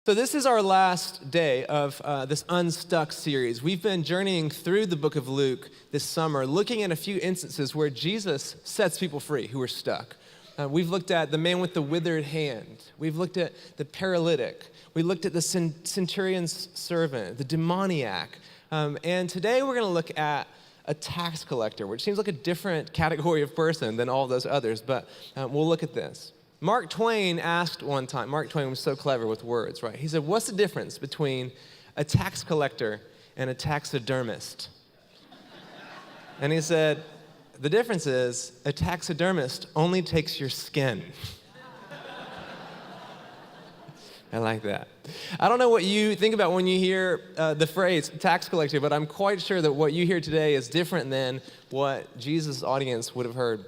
So this is our last day of this Unstuck series. We've been journeying through the book of Luke this summer, looking at a few instances where Jesus sets people free who are stuck. We've looked at the man with the withered hand. We've looked at the paralytic. We looked at the centurion's servant, the demoniac. And today we're going to look at a tax collector, which seems like a different category of person than all those others, but we'll look at this. Mark Twain asked one time, Mark Twain was so clever with words, right? He said, what's the difference between a tax collector and a taxidermist? And he said, the difference is a taxidermist only takes your skin. I like that. I don't know what you think about when you hear the phrase tax collector, but I'm quite sure that what you hear today is different than what Jesus' audience would have heard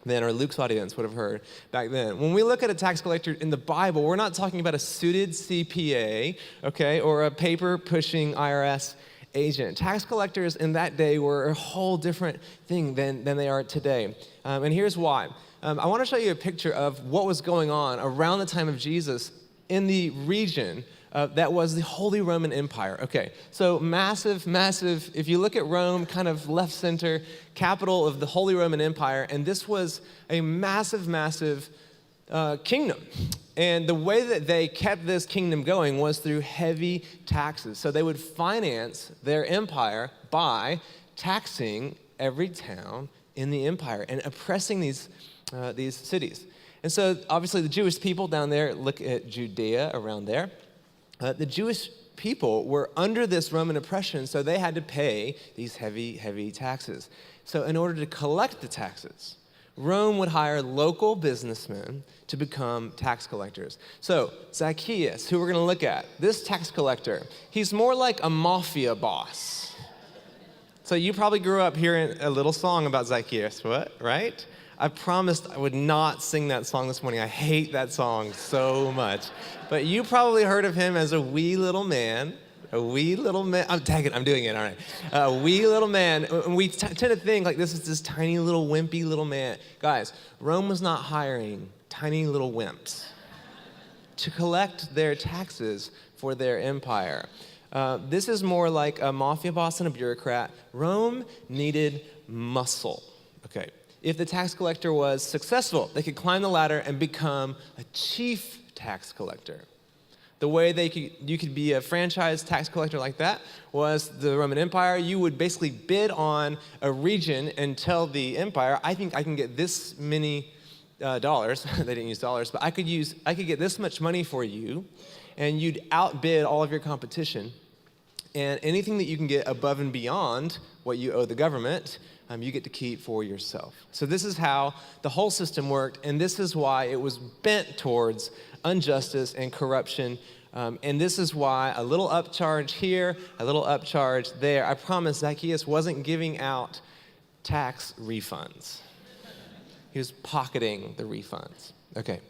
then, or Luke's audience would have heard back then. When we look at a tax collector in the Bible, we're not talking about a suited CPA, okay, or a paper-pushing IRS agent. Tax collectors in that day were a whole different thing than they are today. And here's why. I want to show you a picture of what was going on around the time of Jesus in the region that was the Holy Roman Empire. Okay, so massive, if you look at Rome, kind of left center, capital of the Holy Roman Empire, and this was a massive kingdom. And the way that they kept this kingdom going was through heavy taxes. So they would finance their empire by taxing every town in the empire and oppressing these cities. And so obviously the Jewish people down there, look at Judea around there. The Jewish people were under this Roman oppression, so they had to pay these heavy taxes. So in order to collect the taxes, Rome would hire local businessmen to become tax collectors. So Zacchaeus, who we're going to look at, this tax collector, he's more like a mafia boss. So you probably grew up hearing a little song about Zacchaeus, what, right? I promised I would not sing that song this morning. I hate that song so much. But you probably heard of him as a wee little man. I'm doing it, all right. A wee little man. And we tend to think like this is this tiny little wimpy little man. Guys, Rome was not hiring tiny little wimps to collect their taxes for their empire. This is more like a mafia boss and a bureaucrat. Rome needed muscle. Okay. If the tax collector was successful, they could climb the ladder and become a chief tax collector. The way you could be a franchise tax collector like that was the Roman Empire. You would basically bid on a region and tell the empire, I think I can get this many dollars. They didn't use dollars, but I could get this much money for you, and you'd outbid all of your competition. And anything that you can get above and beyond what you owe the government, you get to keep for yourself. So this is how the whole system worked, and this is why it was bent towards injustice and corruption. And this is why a little upcharge here, a little upcharge there. I promise Zacchaeus wasn't giving out tax refunds. He was pocketing the refunds. Okay.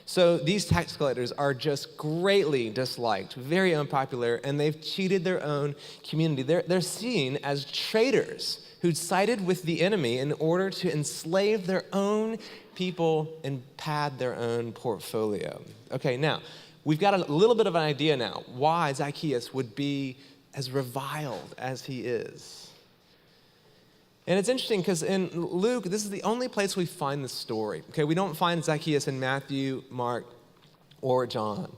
So these tax collectors are just greatly disliked, very unpopular, and they've cheated their own community. They're seen as traitors who'd sided with the enemy in order to enslave their own people and pad their own portfolio. Okay, now, we've got a little bit of an idea now why Zacchaeus would be as reviled as he is. And it's interesting because in Luke, this is the only place we find this story. Okay, we don't find Zacchaeus in Matthew, Mark, or John.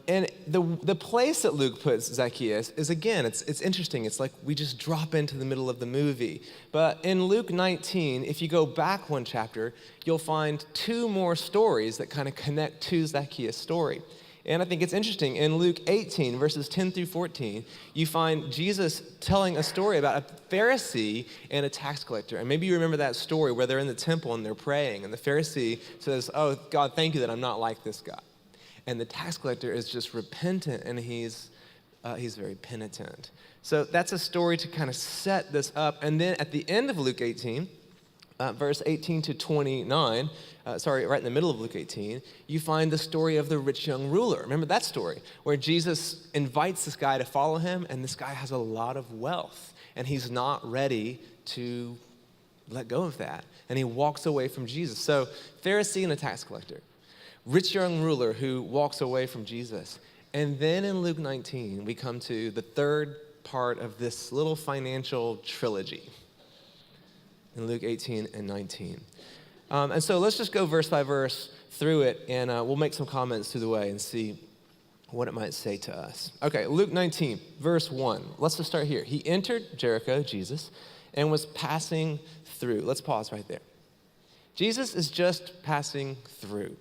And the place that Luke puts Zacchaeus is, again, it's interesting. It's like we just drop into the middle of the movie. But in Luke 19, if you go back one chapter, you'll find two more stories that kind of connect to Zacchaeus' story. And I think it's interesting. In Luke 18, verses 10 through 14, you find Jesus telling a story about a Pharisee and a tax collector. And maybe you remember that story where they're in the temple and they're praying. And the Pharisee says, oh, God, thank you that I'm not like this guy. And the tax collector is just repentant, and he's very penitent. So that's a story to kind of set this up. And then at the end of Luke 18, verse 18 to 29, right in the middle of Luke 18, you find the story of the rich young ruler. Remember that story where Jesus invites this guy to follow him, and this guy has a lot of wealth, and he's not ready to let go of that. And he walks away from Jesus. So Pharisee and a tax collector. Rich young ruler who walks away from Jesus. And then in Luke 19, we come to the third part of this little financial trilogy in Luke 18 and 19. And so let's just go verse by verse through it, and we'll make some comments through the way and see what it might say to us. Okay, Luke 19, verse 1. Let's just start here. He entered Jericho, Jesus, and was passing through. Let's pause right there. Jesus is just passing through.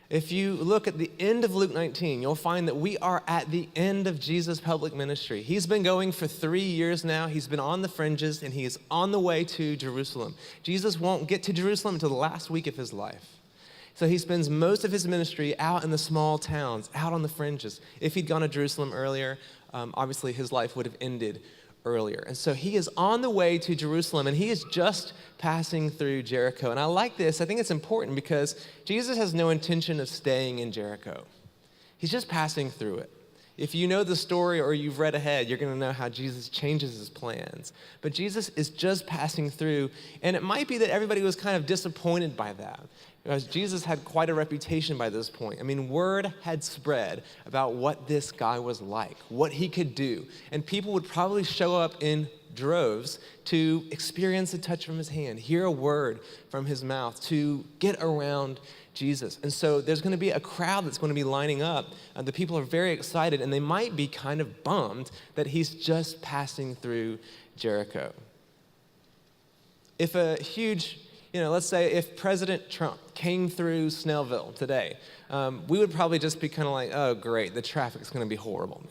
If you look at the end of Luke 19, you'll find that we are at the end of Jesus' public ministry. He's been going for 3 years now. He's been on the fringes, and he is on the way to Jerusalem. Jesus won't get to Jerusalem until the last week of his life. So he spends most of his ministry out in the small towns, out on the fringes. If he'd gone to Jerusalem earlier, obviously his life would have ended earlier. And so he is on the way to Jerusalem, and he is just passing through Jericho. And I like this. I think it's important because Jesus has no intention of staying in Jericho. He's just passing through it. If you know the story or you've read ahead, you're going to know how Jesus changes his plans. But Jesus is just passing through, and it might be that everybody was kind of disappointed by that, because Jesus had quite a reputation by this point. I mean, word had spread about what this guy was like, what he could do, and people would probably show up in droves to experience a touch from his hand, hear a word from his mouth, to get around Jesus. And so there's going to be a crowd that's going to be lining up. The people are very excited, and they might be kind of bummed that he's just passing through Jericho. If a huge, let's say if President Trump came through Snellville today, we would probably just be kind of like, oh, great, the traffic's going to be horrible.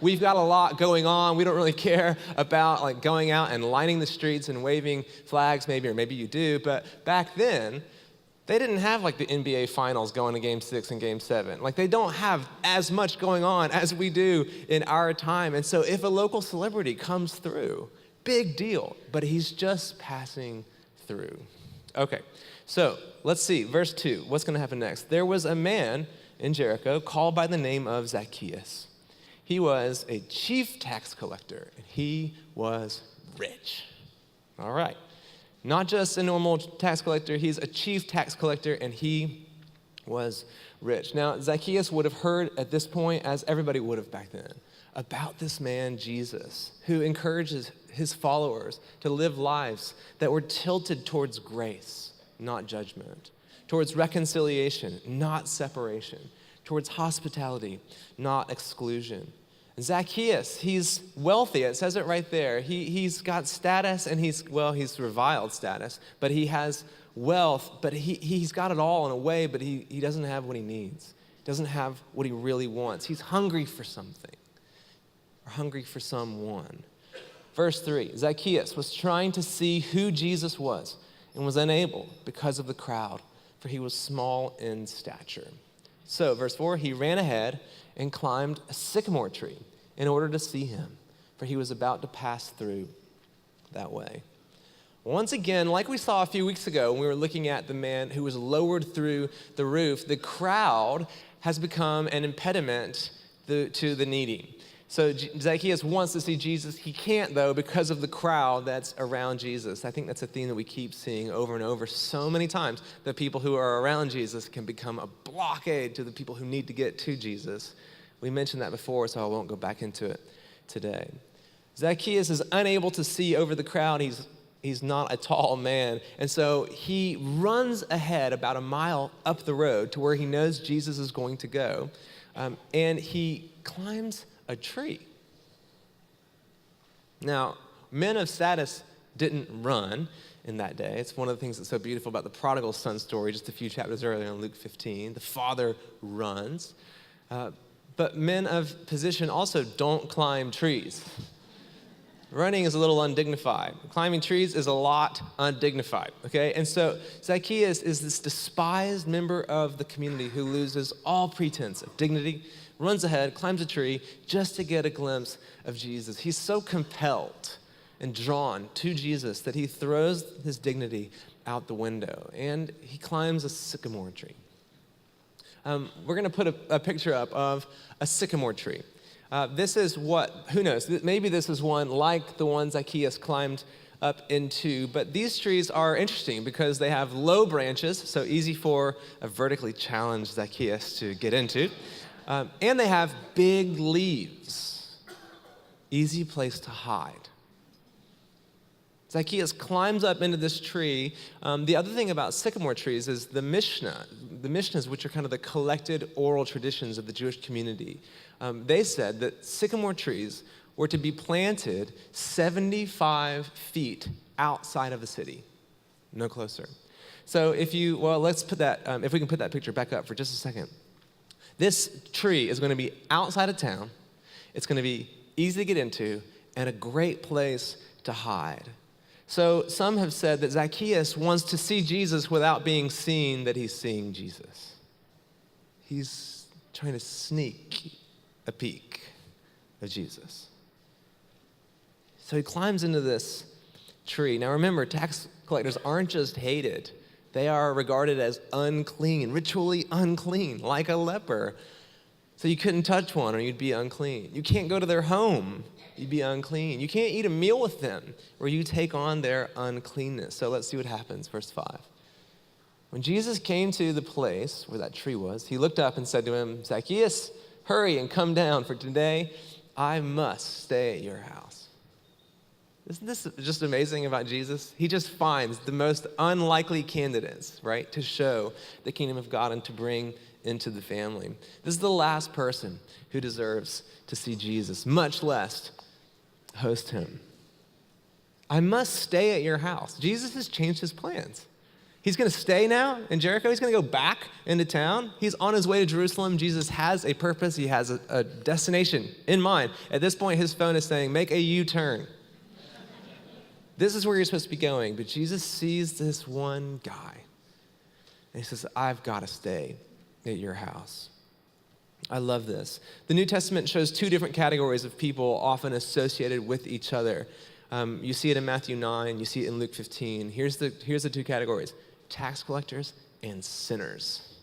We've got a lot going on. We don't really care about like going out and lining the streets and waving flags maybe, or maybe you do. But back then, they didn't have like the NBA finals going to game 6 and game 7. Like they don't have as much going on as we do in our time. And so if a local celebrity comes through, big deal, but he's just passing through. Okay, so let's see, verse 2, what's gonna happen next? There was a man in Jericho called by the name of Zacchaeus. He was a chief tax collector, and he was rich. All right. Not just a normal tax collector, he's a chief tax collector, and he was rich. Now, Zacchaeus would have heard at this point, as everybody would have back then, about this man, Jesus, who encourages his followers to live lives that were tilted towards grace, not judgment, towards reconciliation, not separation, towards hospitality, not exclusion. Zacchaeus, he's wealthy. It says it right there. He's got status, and he's reviled status, but he has wealth, but he's got it all in a way, but he doesn't have what he needs. He doesn't have what he really wants. He's hungry for something, or hungry for someone. Verse 3, Zacchaeus was trying to see who Jesus was and was unable because of the crowd, for he was small in stature. So, verse 4, he ran ahead and climbed a sycamore tree in order to see him, for he was about to pass through that way. Once again, like we saw a few weeks ago when we were looking at the man who was lowered through the roof, the crowd has become an impediment to the needy. So Zacchaeus wants to see Jesus. He can't, though, because of the crowd that's around Jesus. I think that's a theme that we keep seeing over and over so many times, that people who are around Jesus can become a blockade to the people who need to get to Jesus. We mentioned that before, so I won't go back into it today. Zacchaeus is unable to see over the crowd. He's not a tall man, and so he runs ahead about a mile up the road to where he knows Jesus is going to go, and he climbs a tree. Now, men of status didn't run in that day. It's one of the things that's so beautiful about the prodigal son story, just a few chapters earlier in Luke 15. The father runs. But men of position also don't climb trees. Running is a little undignified. Climbing trees is a lot undignified, okay? And so Zacchaeus is this despised member of the community who loses all pretense of dignity, runs ahead, climbs a tree just to get a glimpse of Jesus. He's so compelled and drawn to Jesus that he throws his dignity out the window, and he climbs a sycamore tree. We're going to put a picture up of a sycamore tree. This is who knows, maybe this is one like the one Zacchaeus climbed up into, but these trees are interesting because they have low branches, so easy for a vertically challenged Zacchaeus to get into. And they have big leaves. Easy place to hide. Zacchaeus climbs up into this tree. The other thing about sycamore trees is the Mishnahs, which are kind of the collected oral traditions of the Jewish community, they said that sycamore trees were to be planted 75 feet outside of the city, no closer. So if we can put that picture back up for just a second. This tree is going to be outside of town. It's going to be easy to get into and a great place to hide. So some have said that Zacchaeus wants to see Jesus without being seen that he's seeing Jesus. He's trying to sneak a peek of Jesus. So he climbs into this tree. Now remember, tax collectors aren't just hated. They are regarded as unclean, ritually unclean, like a leper. So you couldn't touch one or you'd be unclean. You can't go to their home. You'd be unclean. You can't eat a meal with them where you take on their uncleanness. So let's see what happens. Verse 5. When Jesus came to the place where that tree was, he looked up and said to him, Zacchaeus, hurry and come down, for today I must stay at your house. Isn't this just amazing about Jesus? He just finds the most unlikely candidates, right, to show the kingdom of God and to bring into the family. This is the last person who deserves to see Jesus, much less host him. I must stay at your house. Jesus has changed his plans. He's going to stay now in Jericho. He's going to go back into town. He's on his way to Jerusalem. Jesus has a purpose. He has a destination in mind. At this point, his phone is saying, make a U-turn. This is where you're supposed to be going. But Jesus sees this one guy. And he says, I've got to stay at your house. I love this. The New Testament shows two different categories of people often associated with each other. You see it in Matthew 9. You see it in Luke 15. Here's the two categories. Tax collectors and sinners.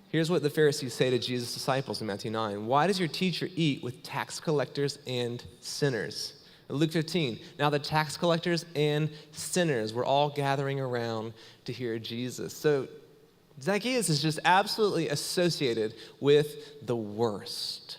Here's what the Pharisees say to Jesus' disciples in Matthew 9. Why does your teacher eat with tax collectors and sinners? In Luke 15, now the tax collectors and sinners were all gathering around to hear Jesus. So Zacchaeus is just absolutely associated with the worst.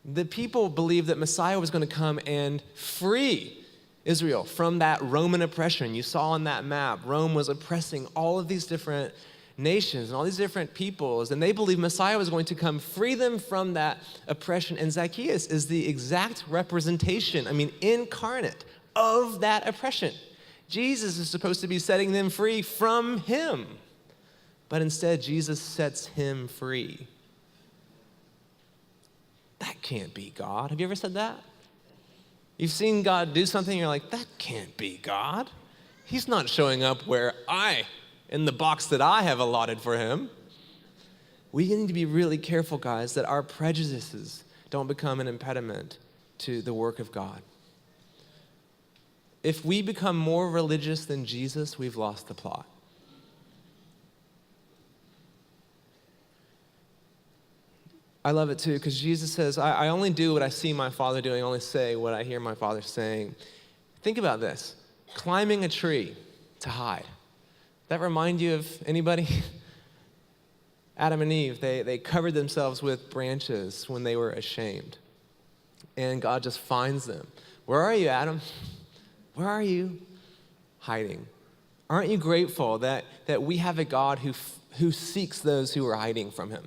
The people believed that Messiah was going to come and free Israel from that Roman oppression. You saw on that map, Rome was oppressing all of these different nations and all these different peoples, and they believed Messiah was going to come free them from that oppression. And Zacchaeus is the exact representation, incarnate of that oppression. Jesus is supposed to be setting them free from him, but instead Jesus sets him free. That can't be God. Have you ever said that? You've seen God do something, and you're like, that can't be God. He's not showing up in the box that I have allotted for him. We need to be really careful, guys, that our prejudices don't become an impediment to the work of God. If we become more religious than Jesus, we've lost the plot. I love it too, because Jesus says, I only do what I see my Father doing. I only say what I hear my Father saying. Think about this. Climbing a tree to hide. That remind you of anybody? Adam and Eve, they covered themselves with branches when they were ashamed. And God just finds them. Where are you, Adam? Where are you? Hiding. Aren't you grateful that we have a God who seeks those who are hiding from him?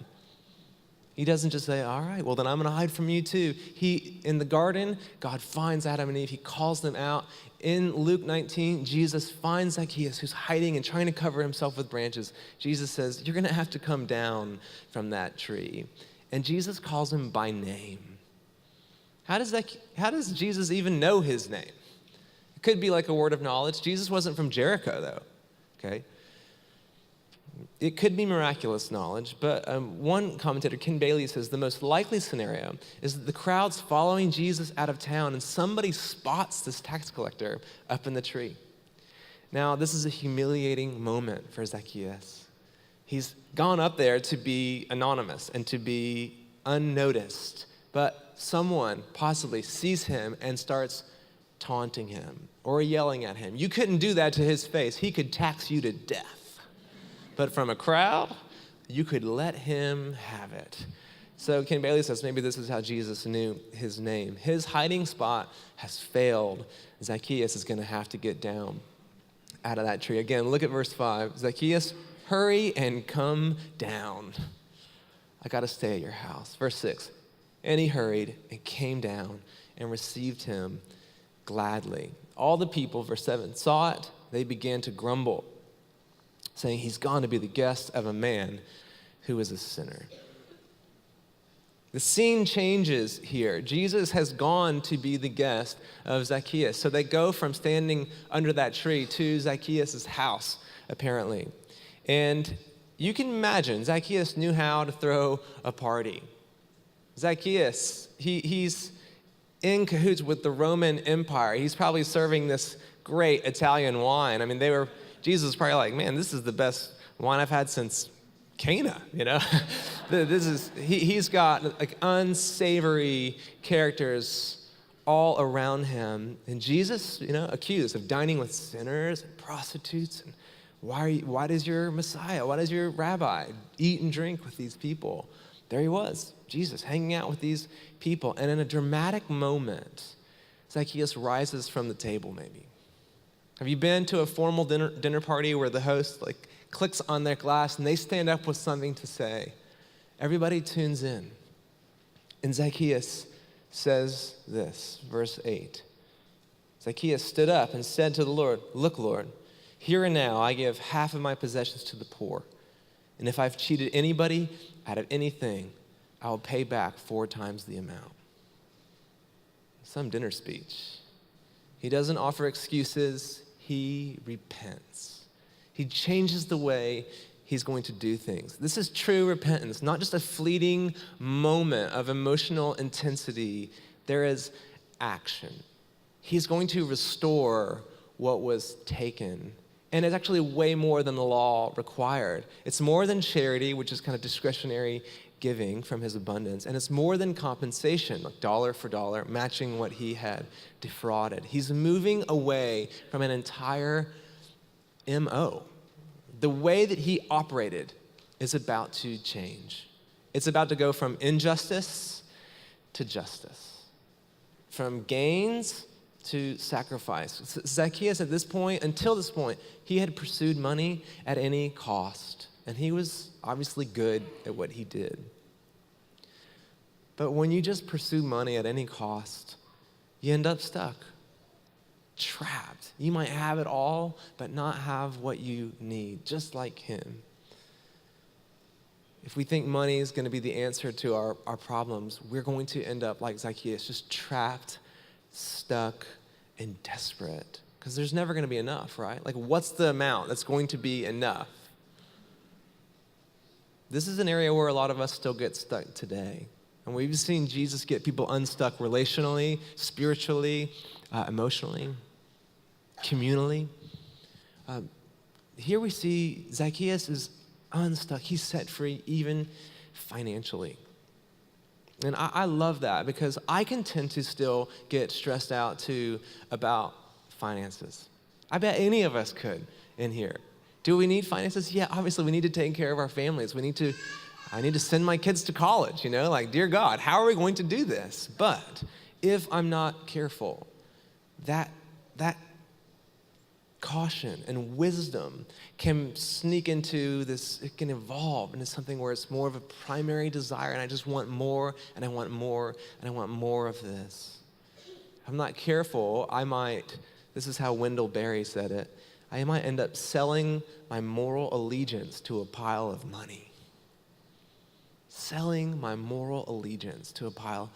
He doesn't just say, all right, well, then I'm going to hide from you too. In the garden, God finds Adam and Eve. He calls them out. In Luke 19, Jesus finds Zacchaeus, who's hiding and trying to cover himself with branches. Jesus says, you're going to have to come down from that tree. And Jesus calls him by name. How does Jesus even know his name? It could be like a word of knowledge. Jesus wasn't from Jericho, though, okay? It could be miraculous knowledge, but one commentator, Ken Bailey, says the most likely scenario is that the crowd's following Jesus out of town and somebody spots this tax collector up in the tree. Now, this is a humiliating moment for Zacchaeus. He's gone up there to be anonymous and to be unnoticed, but someone possibly sees him and starts taunting him or yelling at him. You couldn't do that to his face. He could tax you to death. But from a crowd, you could let him have it. So Ken Bailey says maybe this is how Jesus knew his name. His hiding spot has failed. Zacchaeus is going to have to get down out of that tree. Again, look at verse 5. Zacchaeus, hurry and come down. I got to stay at your house. Verse 6. And he hurried and came down and received him gladly. All the people, verse 7, saw it. They began to grumble, saying, he's gone to be the guest of a man who is a sinner. The scene changes here. Jesus has gone to be the guest of Zacchaeus. So they go from standing under that tree to Zacchaeus' house, apparently. And you can imagine, Zacchaeus knew how to throw a party. Zacchaeus, he's in cahoots with the Roman Empire. He's probably serving this great Italian wine. I mean, Jesus was probably like, man, this is the best wine I've had since Cana, he's got like unsavory characters all around him. And Jesus, accused of dining with sinners and prostitutes. And why does your Messiah, why does your rabbi eat and drink with these people? There he was, Jesus, hanging out with these people. And in a dramatic moment, Zacchaeus rises from the table maybe. Have you been to a formal dinner party where the host clicks on their glass and they stand up with something to say? Everybody tunes in. And Zacchaeus says this, verse 8. Zacchaeus stood up and said to the Lord, look, Lord, here and now I give half of my possessions to the poor. And if I've cheated anybody out of anything, I will pay back 4 times the amount. Some dinner speech. He doesn't offer excuses. He repents. He changes the way he's going to do things. This is true repentance, not just a fleeting moment of emotional intensity. There is action. He's going to restore what was taken. And it's actually way more than the law required. It's more than charity, which is kind of discretionary giving from his abundance. And it's more than compensation, like dollar for dollar, matching what he had defrauded. He's moving away from an entire MO. The way that he operated is about to change. It's about to go from injustice to justice, from gains to sacrifice. Zacchaeus at this point, until this point, he had pursued money at any cost, and he was obviously good at what he did. But when you just pursue money at any cost, you end up stuck, trapped. You might have it all, but not have what you need, just like him. If we think money is going to be the answer to our problems, we're going to end up like Zacchaeus, just trapped, stuck, and desperate. Because there's never going to be enough, right? Like, what's the amount that's going to be enough? This is an area where a lot of us still get stuck today. And we've seen Jesus get people unstuck relationally, spiritually, emotionally, communally. Here we see Zacchaeus is unstuck. He's set free even financially. And I love that because I can tend to still get stressed out too about finances. I bet any of us could in here. Do we need finances? Yeah, obviously we need to take care of our families. I need to send my kids to college, dear God, how are we going to do this? But if I'm not careful, that caution and wisdom can sneak into this, it can evolve into something where it's more of a primary desire and I just want more and I want more and I want more of this. If I'm not careful, this is how Wendell Berry said it, I might end up selling my moral allegiance to a pile of money. Selling my moral allegiance to a pile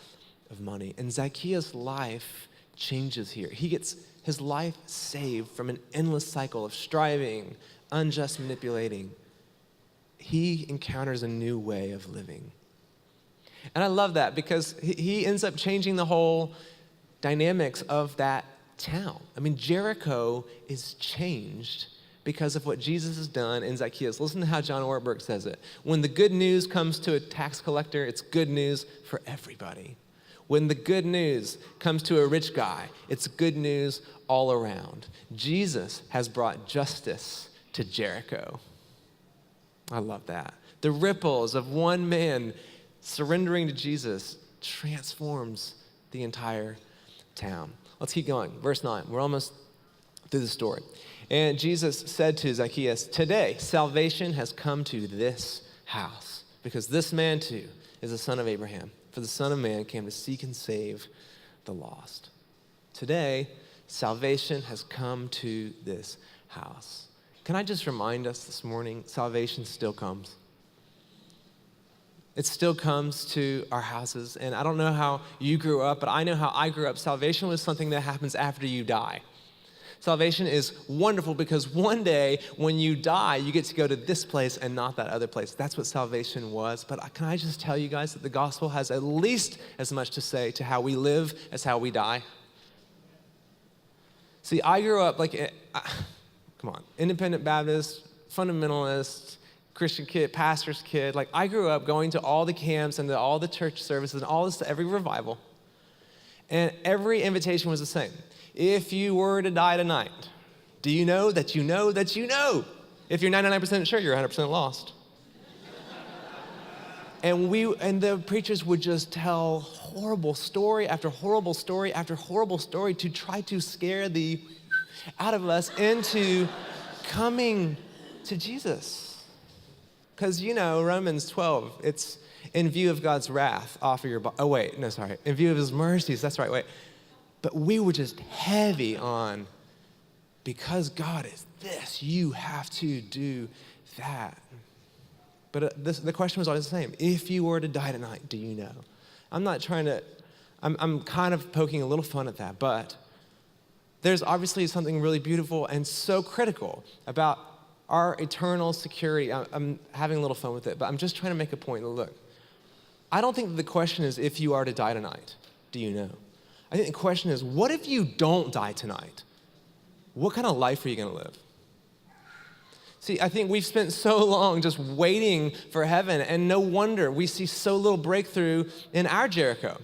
of money. And Zacchaeus' life changes here. He gets his life saved from an endless cycle of striving, unjust manipulating. He encounters a new way of living. And I love that because he ends up changing the whole dynamics of that town. I mean, Jericho is changed because of what Jesus has done in Zacchaeus. Listen to how John Ortberg says it. When the good news comes to a tax collector, it's good news for everybody. When the good news comes to a rich guy, it's good news all around. Jesus has brought justice to Jericho. I love that. The ripples of one man surrendering to Jesus transforms the entire town. Let's keep going. Verse 9. We're almost through the story. And Jesus said to Zacchaeus, "Today salvation has come to this house, because this man too is a son of Abraham. For the Son of Man came to seek and save the lost." Today, salvation has come to this house. Can I just remind us this morning, salvation still comes. It still comes to our houses. And I don't know how you grew up, but I know how I grew up. Salvation was something that happens after you die. Salvation is wonderful because one day when you die, you get to go to this place and not that other place. That's what salvation was. But can I just tell you guys that the gospel has at least as much to say to how we live as how we die? See, I grew up independent Baptist, fundamentalist, Christian kid, pastor's kid. Like, I grew up going to all the camps and to all the church services and all this, to every revival. And every invitation was the same. If you were to die tonight, do you know that you know that you know? If you're 99% sure, you're 100% lost. And the preachers would just tell horrible story after horrible story after horrible story to try to scare the out of us into coming to Jesus. Because, Romans 12, it's in view of God's wrath, offer your body. Oh, wait, no, sorry. In view of his mercies, that's right, wait. But we were just heavy on, because God is this, you have to do that. But the question was always the same. If you were to die tonight, do you know? I'm kind of poking a little fun at that, but there's obviously something really beautiful and so critical about our eternal security. I'm having a little fun with it, but I'm just trying to make a point. Look, I don't think that the question is, if you are to die tonight, do you know? I think the question is, what if you don't die tonight? What kind of life are you going to live? See, I think we've spent so long just waiting for heaven, and no wonder we see so little breakthrough in our Jericho.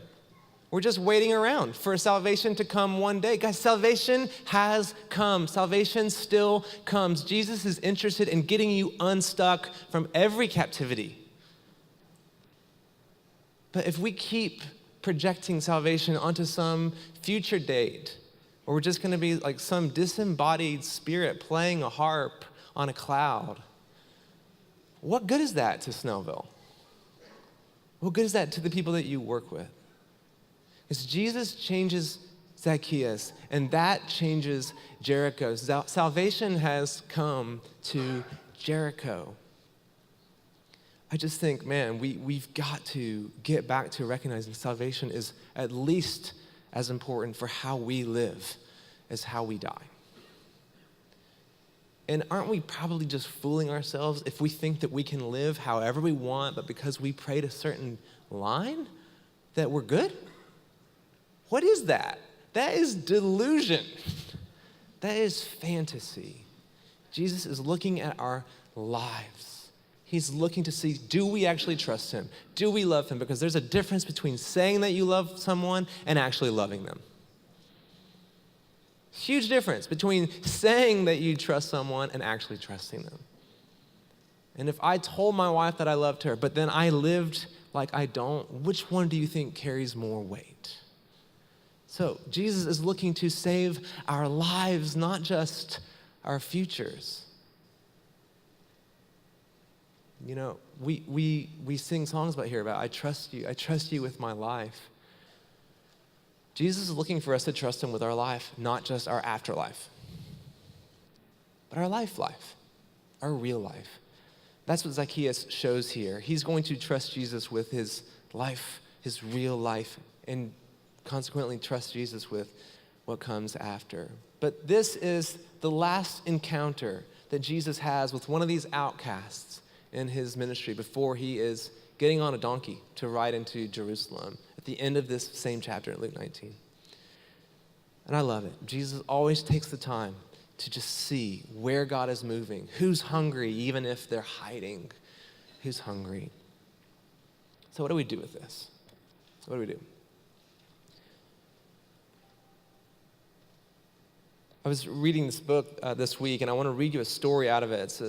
We're just waiting around for salvation to come one day. Guys, salvation has come. Salvation still comes. Jesus is interested in getting you unstuck from every captivity. But if we keep projecting salvation onto some future date, or we're just going to be like some disembodied spirit playing a harp on a cloud, what good is that to Snellville? What good is that to the people that you work with? Because Jesus changes Zacchaeus, and that changes Jericho. Salvation has come to Jericho. I just think, man, we've got to get back to recognizing salvation is at least as important for how we live as how we die. And aren't we probably just fooling ourselves if we think that we can live however we want, but because we prayed a certain line, that we're good? What is that? That is delusion. That is fantasy. Jesus is looking at our lives. He's looking to see, do we actually trust him? Do we love him? Because there's a difference between saying that you love someone and actually loving them. Huge difference between saying that you trust someone and actually trusting them. And if I told my wife that I loved her, but then I lived like I don't, which one do you think carries more weight? So Jesus is looking to save our lives, not just our futures. We sing songs about I trust you with my life. Jesus is looking for us to trust him with our life, not just our afterlife, but our life, our real life. That's what Zacchaeus shows here. He's going to trust Jesus with his life, his real life, and consequently trust Jesus with what comes after. But this is the last encounter that Jesus has with one of these outcasts in his ministry before he is getting on a donkey to ride into Jerusalem at the end of this same chapter in Luke 19. And I love it. Jesus always takes the time to just see where God is moving, who's hungry, even if they're hiding, who's hungry. So what do we do with this? What do we do? I was reading this book this week, and I want to read you a story out of it.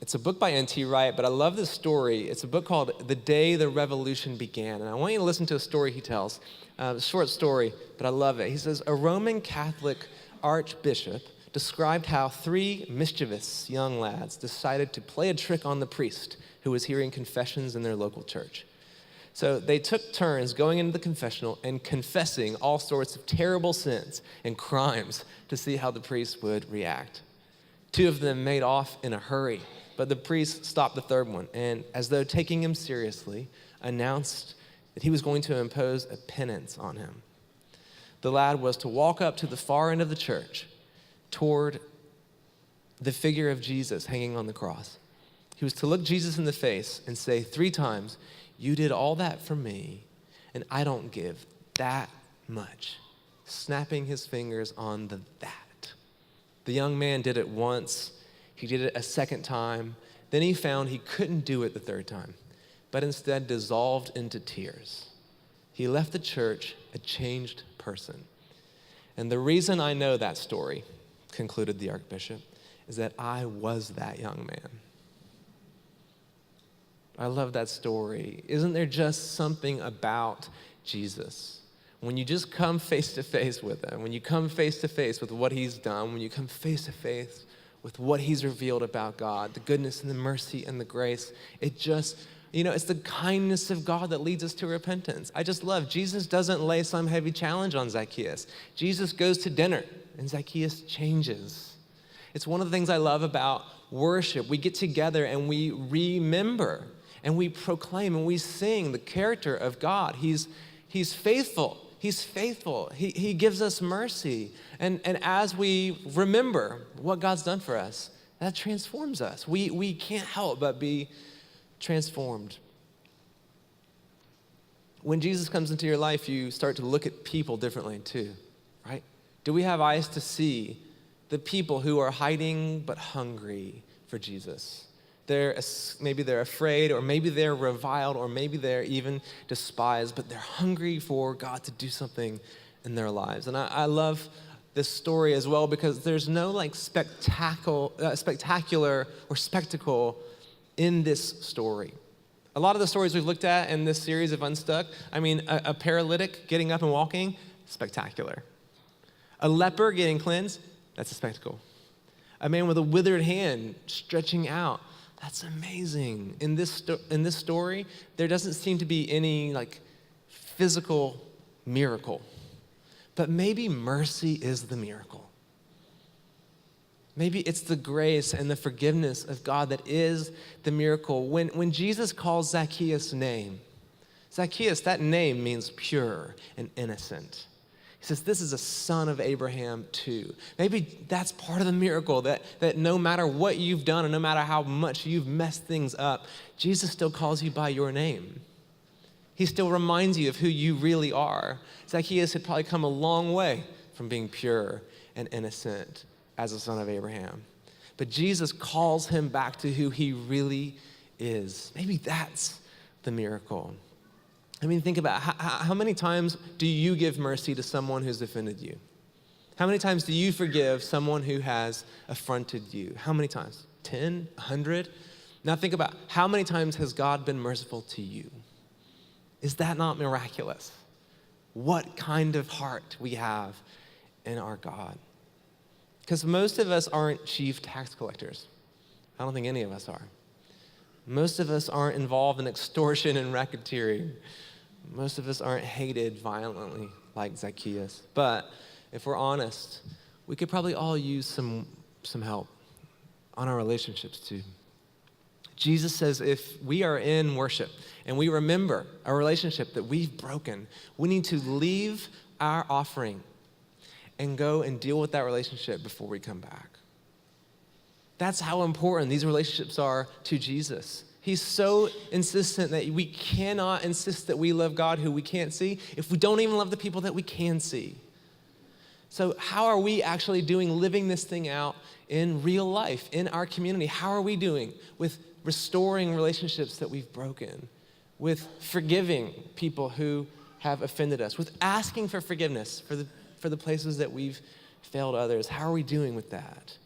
It's a book by N.T. Wright, but I love this story. It's a book called The Day the Revolution Began, and I want you to listen to a story he tells. A short story, but I love it. He says, a Roman Catholic archbishop described how 3 mischievous young lads decided to play a trick on the priest who was hearing confessions in their local church. So they took turns going into the confessional and confessing all sorts of terrible sins and crimes to see how the priest would react. 2 of them made off in a hurry, but the priest stopped the third one and, as though taking him seriously, announced that he was going to impose a penance on him. The lad was to walk up to the far end of the church toward the figure of Jesus hanging on the cross. He was to look Jesus in the face and say 3 times, "You did all that for me, and I don't give that much," snapping his fingers on the that. The young man did it once. He did it a second time. Then he found he couldn't do it the third time, but instead dissolved into tears. He left the church a changed person. And the reason I know that story, concluded the archbishop, is that I was that young man. I love that story. Isn't there just something about Jesus? When you just come face to face with him, when you come face to face with what he's done, when you come face to face with what he's revealed about God, the goodness and the mercy and the grace, it just, it's the kindness of God that leads us to repentance. I just love, Jesus doesn't lay some heavy challenge on Zacchaeus. Jesus goes to dinner and Zacchaeus changes. It's one of the things I love about worship. We get together and we remember and we proclaim and we sing the character of God. He's faithful. He's faithful. He gives us mercy. And as we remember what God's done for us, that transforms us. We can't help but be transformed. When Jesus comes into your life, you start to look at people differently too, right? Do we have eyes to see the people who are hiding but hungry for Jesus? Maybe they're afraid, or maybe they're reviled, or maybe they're even despised, but they're hungry for God to do something in their lives. And I love this story as well because there's no spectacular or spectacle in this story. A lot of the stories we've looked at in this series of Unstuck, a paralytic getting up and walking, spectacular. A leper getting cleansed, that's a spectacle. A man with a withered hand stretching out, that's amazing. In this story, there doesn't seem to be any physical miracle, but maybe mercy is the miracle. Maybe it's the grace and the forgiveness of God that is the miracle. When Jesus calls Zacchaeus' name, Zacchaeus, that name means pure and innocent. He says, this is a son of Abraham too. Maybe that's part of the miracle, that no matter what you've done and no matter how much you've messed things up, Jesus still calls you by your name. He still reminds you of who you really are. Zacchaeus had probably come a long way from being pure and innocent as a son of Abraham. But Jesus calls him back to who he really is. Maybe that's the miracle. Think about how many times do you give mercy to someone who's offended you? How many times do you forgive someone who has affronted you? How many times? 10? 100? Now think about how many times has God been merciful to you? Is that not miraculous? What kind of heart we have in our God? Because most of us aren't chief tax collectors. I don't think any of us are. Most of us aren't involved in extortion and racketeering. Most of us aren't hated violently like Zacchaeus. But if we're honest, we could probably all use some help on our relationships too. Jesus says if we are in worship and we remember a relationship that we've broken, we need to leave our offering and go and deal with that relationship before we come back. That's how important these relationships are to Jesus. He's so insistent that we cannot insist that we love God who we can't see if we don't even love the people that we can see. So how are we actually living this thing out in real life, in our community? How are we doing with restoring relationships that we've broken, with forgiving people who have offended us, with asking for forgiveness for the places that we've failed others. How are we doing with that?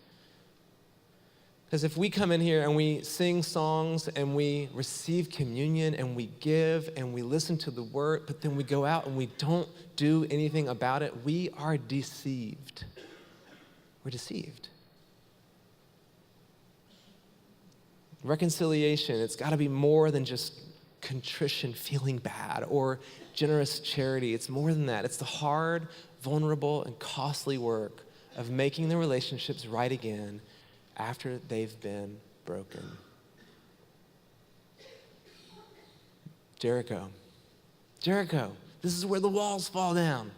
Because if we come in here and we sing songs and we receive communion and we give and we listen to the word, but then we go out and we don't do anything about it, we are deceived. We're deceived. Reconciliation, it's got to be more than just contrition, feeling bad, or generous charity. It's more than that. It's the hard, vulnerable, and costly work of making the relationships right again after they've been broken. Jericho. This is where the walls fall down.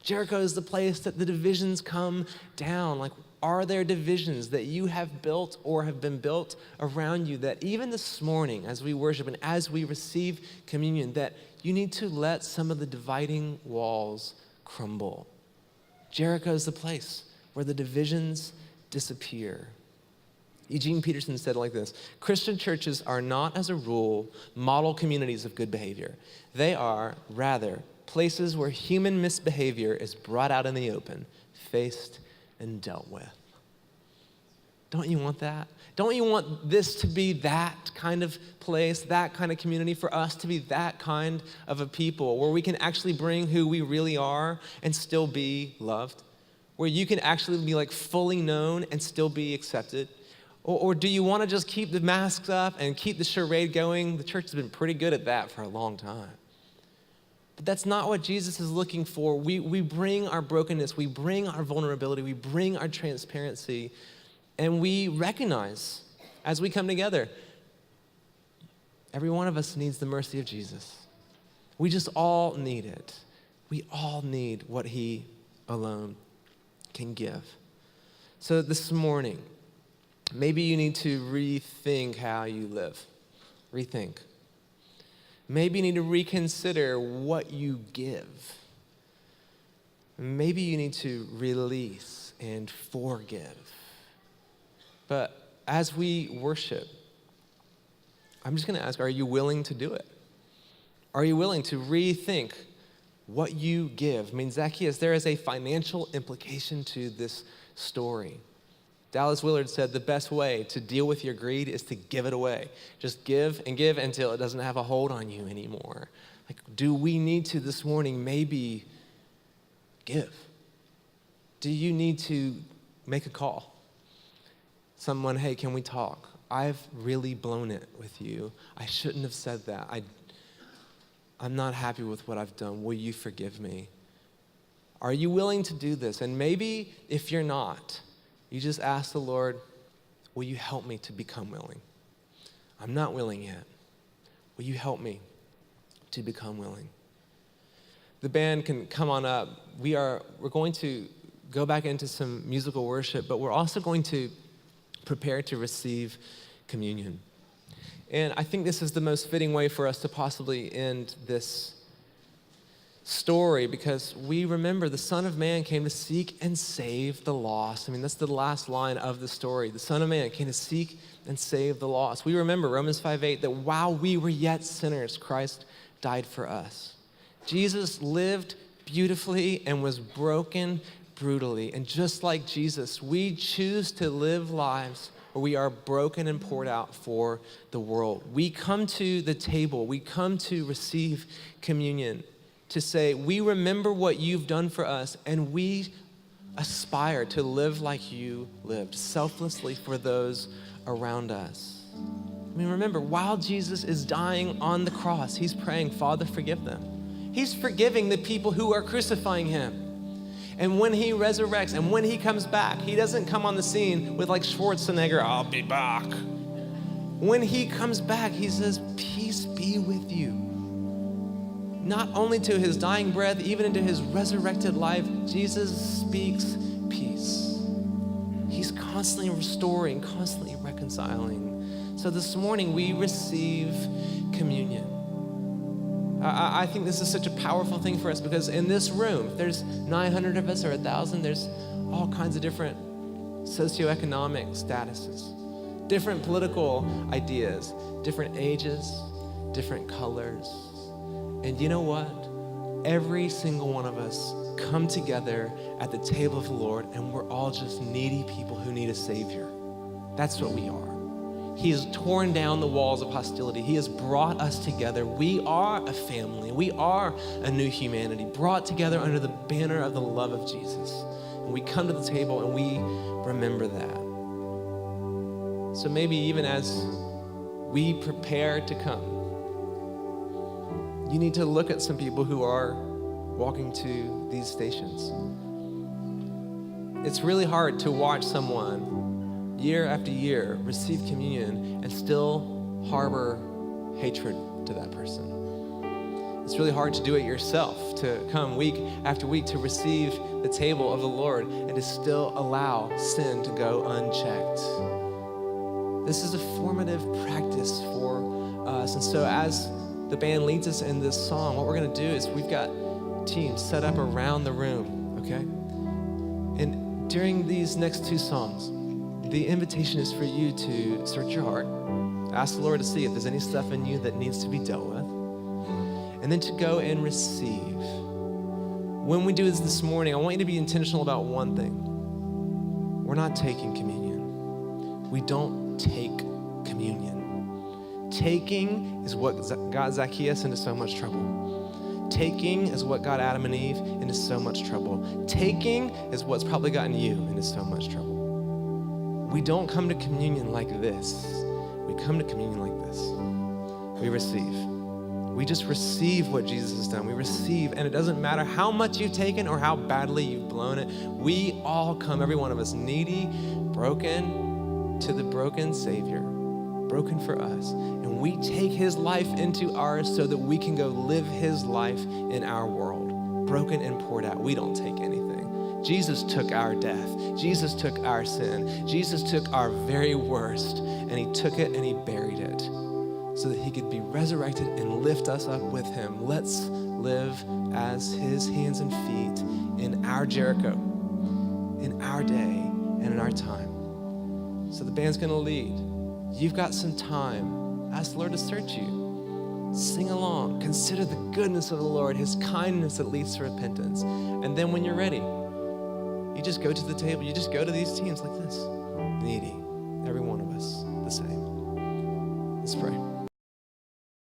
Jericho is the place that the divisions come down. Like, are there divisions that you have built or have been built around you that even this morning as we worship and as we receive communion, that you need to let some of the dividing walls crumble? Jericho is the place where the divisions disappear. Eugene Peterson said it like this: Christian churches are not, as a rule, model communities of good behavior. They are, rather, places where human misbehavior is brought out in the open, faced and dealt with. Don't you want that? Don't you want this to be that kind of place, that kind of community, for us to be that kind of a people where we can actually bring who we really are and still be loved? Where you can actually be like fully known and still be accepted? Or do you want to just keep the masks up and keep the charade going? The church has been pretty good at that for a long time. But that's not what Jesus is looking for. We bring our brokenness, we bring our vulnerability, we bring our transparency, and we recognize as we come together, every one of us needs the mercy of Jesus. We just all need it. We all need what he alone can give. So this morning, maybe you need to rethink how you live. Rethink. Maybe you need to reconsider what you give. Maybe you need to release and forgive. But as we worship, I'm just going to ask, are you willing to do it? Are you willing to rethink what you give? I mean, Zacchaeus, there is a financial implication to this story. Dallas Willard said the best way to deal with your greed is to give it away. Just give and give until it doesn't have a hold on you anymore. Like, do we need to this morning maybe give? Do you need to make a call? Someone, hey, can we talk? I've really blown it with you. I shouldn't have said that. I'm not happy with what I've done. Will you forgive me? Are you willing to do this? And maybe if you're not, you just ask the Lord, will you help me to become willing? I'm not willing yet. Will you help me to become willing? The band can come on up. We're going to go back into some musical worship, but we're also going to prepare to receive communion. And I think this is the most fitting way for us to possibly end this story, because we remember the Son of Man came to seek and save the lost. I mean, that's the last line of the story. The Son of Man came to seek and save the lost. We remember Romans 5:8, that while we were yet sinners, Christ died for us. Jesus lived beautifully and was broken brutally. And just like Jesus, we choose to live lives where we are broken and poured out for the world. We come to the table, we come to receive communion, to say, we remember what you've done for us, and we aspire to live like you lived, selflessly for those around us. I mean, remember, while Jesus is dying on the cross, he's praying, Father, forgive them. He's forgiving the people who are crucifying him. And when he resurrects and when he comes back, he doesn't come on the scene with like Schwarzenegger, I'll be back. When he comes back, he says, peace be with you. Not only to his dying breath, even into his resurrected life, Jesus speaks peace. He's constantly restoring, constantly reconciling. So this morning we receive communion. I think this is such a powerful thing for us, because in this room, if there's 900 of us or 1,000, there's all kinds of different socioeconomic statuses, different political ideas, different ages, different colors. And you know what? every single one of us come together at the table of the Lord, and we're all just needy people who need a Savior. That's what we are. He has torn down the walls of hostility. He has brought us together. We are a family. We are a new humanity, brought together under the banner of the love of Jesus. And we come to the table and we remember that. So maybe even as we prepare to come, you need to look at some people who are walking to these stations. It's really hard to watch someone year after year receive communion and still harbor hatred to that person. It's really hard to do it yourself, to come week after week to receive the table of the Lord and to still allow sin to go unchecked. This is a formative practice for us. And so as the band leads us in this song, what we're gonna do is we've got teams set up around the room, okay? And during these next two songs, the invitation is for you to search your heart, ask the Lord to see if there's any stuff in you that needs to be dealt with, and then to go and receive. When we do this morning, I want you to be intentional about one thing. We're not taking communion. We don't take communion. Taking is what got Zacchaeus into so much trouble. Taking is what got Adam and Eve into so much trouble. Taking is what's probably gotten you into so much trouble. We don't come to communion like this. We come to communion like this. We receive. We just receive what Jesus has done. We receive, and it doesn't matter how much you've taken or how badly you've blown it. We all come, every one of us, needy, broken, to the broken Savior, broken for us. And we take his life into ours so that we can go live his life in our world, broken and poured out. We don't take anything. Jesus took our death. Jesus took our sin. Jesus took our very worst, and he took it and he buried it so that he could be resurrected and lift us up with him. Let's live as his hands and feet in our Jericho, in our day, and in our time. So the band's gonna lead. You've got some time. Ask the Lord to search you. Sing along. Consider the goodness of the Lord, his kindness that leads to repentance. And then when you're ready, you just go to the table. You just go to these teams like this. Needy. Every one of us the same. Let's pray.